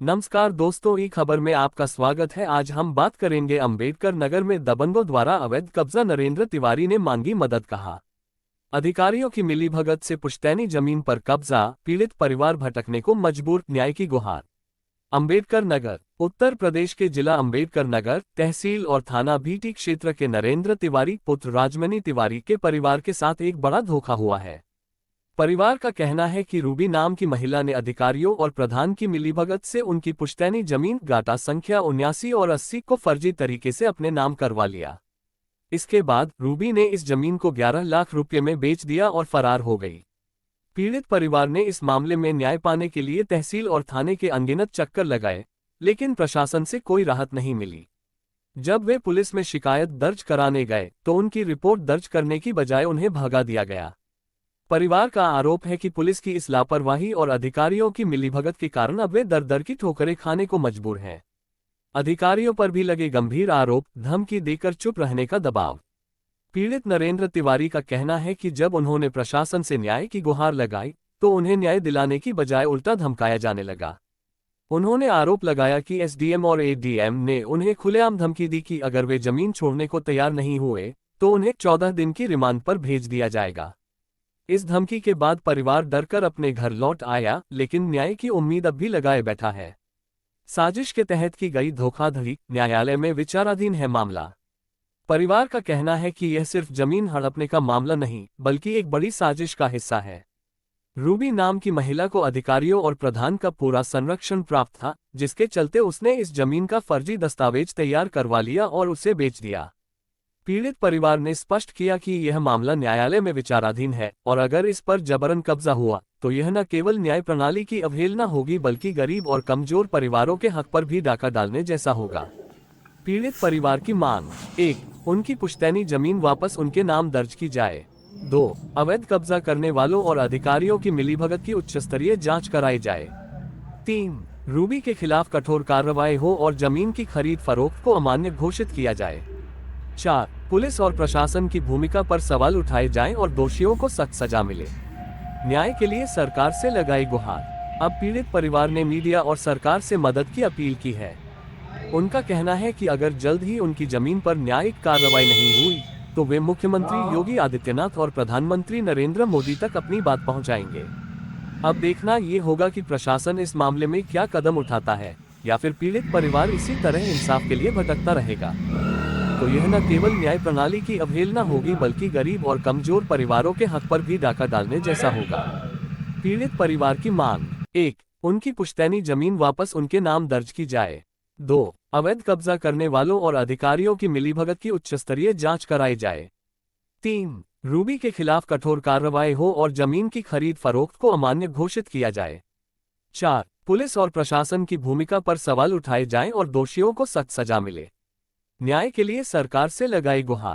नमस्कार दोस्तों, ई खबर में आपका स्वागत है। आज हम बात करेंगे अंबेडकर नगर में दबंगों द्वारा अवैध कब्जा। नरेंद्र तिवारी ने मांगी मदद, कहा अधिकारियों की मिलीभगत से पुश्तैनी जमीन पर कब्जा, पीड़ित परिवार भटकने को मजबूर, न्याय की गुहार। अंबेडकर नगर उत्तर प्रदेश के जिला अंबेडकर नगर, तहसील और थाना भीटी क्षेत्र के नरेंद्र तिवारी पुत्र राजमणि तिवारी के परिवार के साथ एक बड़ा धोखा हुआ है। परिवार का कहना है कि रूबी नाम की महिला ने अधिकारियों और प्रधान की मिलीभगत से उनकी पुश्तैनी जमीन गाटा संख्या 79 और 80 को फर्जी तरीके से अपने नाम करवा लिया। इसके बाद रूबी ने इस जमीन को 11 लाख रुपये में बेच दिया और फरार हो गई। पीड़ित परिवार ने इस मामले में न्याय पाने के लिए तहसील और थाने के अनगिनत चक्कर लगाए, लेकिन प्रशासन से कोई राहत नहीं मिली। जब वे पुलिस में शिकायत दर्ज कराने गए तो उनकी रिपोर्ट दर्ज करने की बजाय उन्हें भगा दिया गया। परिवार का आरोप है कि पुलिस की इस लापरवाही और अधिकारियों की मिलीभगत के कारण अब वे दर दर की ठोकरें खाने को मजबूर हैं। अधिकारियों पर भी लगे गंभीर आरोप, धमकी देकर चुप रहने का दबाव। पीड़ित नरेंद्र तिवारी का कहना है कि जब उन्होंने प्रशासन से न्याय की गुहार लगाई तो उन्हें न्याय दिलाने की बजाय उल्टा धमकाया जाने लगा। उन्होंने आरोप लगाया कि एसडीएम और एडीएम ने उन्हें खुलेआम धमकी दी कि अगर वे जमीन छोड़ने को तैयार नहीं हुए तो उन्हें 14 दिन की रिमांड पर भेज दिया जाएगा। इस धमकी के बाद परिवार डरकर अपने घर लौट आया, लेकिन न्याय की उम्मीद अब भी लगाए बैठा है। साजिश के तहत की गई धोखाधड़ी, न्यायालय में विचाराधीन है मामला। परिवार का कहना है कि यह सिर्फ जमीन हड़पने का मामला नहीं, बल्कि एक बड़ी साजिश का हिस्सा है। रूबी नाम की महिला को अधिकारियों और प्रधान का पूरा संरक्षण प्राप्त था, जिसके चलते उसने इस जमीन का फर्जी दस्तावेज तैयार करवा लिया और उसे बेच दिया। पीड़ित परिवार ने स्पष्ट किया कि यह मामला न्यायालय में विचाराधीन है और अगर इस पर जबरन कब्जा हुआ तो यह न केवल न्याय प्रणाली की अवहेलना होगी, बल्कि गरीब और कमजोर परिवारों के हक पर भी डाका डालने जैसा होगा। पीड़ित परिवार की मांग: 1. उनकी पुश्तैनी जमीन वापस उनके नाम दर्ज की जाए। 2. अवैध कब्जा करने वालों और अधिकारियों की मिलीभगत की उच्चस्तरीय जांच कराई जाए। 3. रूबी के खिलाफ कठोर कार्रवाई हो और जमीन की खरीद फरोख्त को अमान्य घोषित किया जाए। 4. पुलिस और प्रशासन की भूमिका पर सवाल उठाए जाएं और दोषियों को सख्त सजा मिले। न्याय के लिए सरकार से लगाई गुहार। अब पीड़ित परिवार ने मीडिया और सरकार से मदद की अपील की है। उनका कहना है कि अगर जल्द ही उनकी जमीन पर न्यायिक कार्रवाई नहीं हुई तो वे मुख्यमंत्री योगी आदित्यनाथ और प्रधानमंत्री नरेंद्र मोदी तक अपनी बात पहुंचाएंगे। अब देखना ये होगा कि प्रशासन इस मामले में क्या कदम उठाता है, या फिर पीड़ित परिवार इसी तरह इंसाफ के लिए भटकता रहेगा। तो यह न केवल न्याय प्रणाली की अवहेलना होगी, बल्कि गरीब और कमजोर परिवारों के हक पर भी डाका डालने जैसा होगा। पीड़ित परिवार की मांग: 1. उनकी पुश्तैनी जमीन वापस उनके नाम दर्ज की जाए। 2. अवैध कब्जा करने वालों और अधिकारियों की मिलीभगत की उच्चस्तरीय जांच कराई जाए। 3. रूबी के खिलाफ कठोर कार्रवाई हो और जमीन की खरीद फरोख्त को अमान्य घोषित किया जाए। 4. पुलिस और प्रशासन की भूमिका पर सवाल उठाए जाएं और दोषियों को सख्त सजा मिले। न्याय के लिए सरकार से लगाई गुहार।